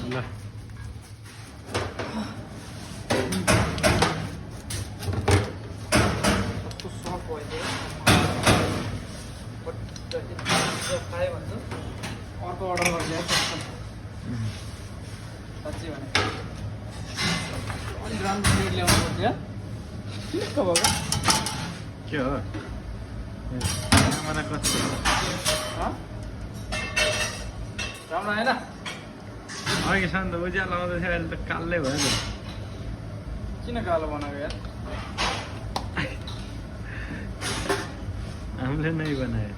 ल कस्तो सफ्ट भयो बट खायो भने चाहिँ अर्को अर्डर गरिदिए साँच्चै भने अलिक राम्रो प्लेट ल्याउनु पर्थ्यो ठिक्क भयो के हो मलाई कस्तो राम्रो आएन अघि सान त उज्यालो आउँदै थियो अहिले त कालै भयो नि किन कालो बनाएको यार हामीले नै बनायो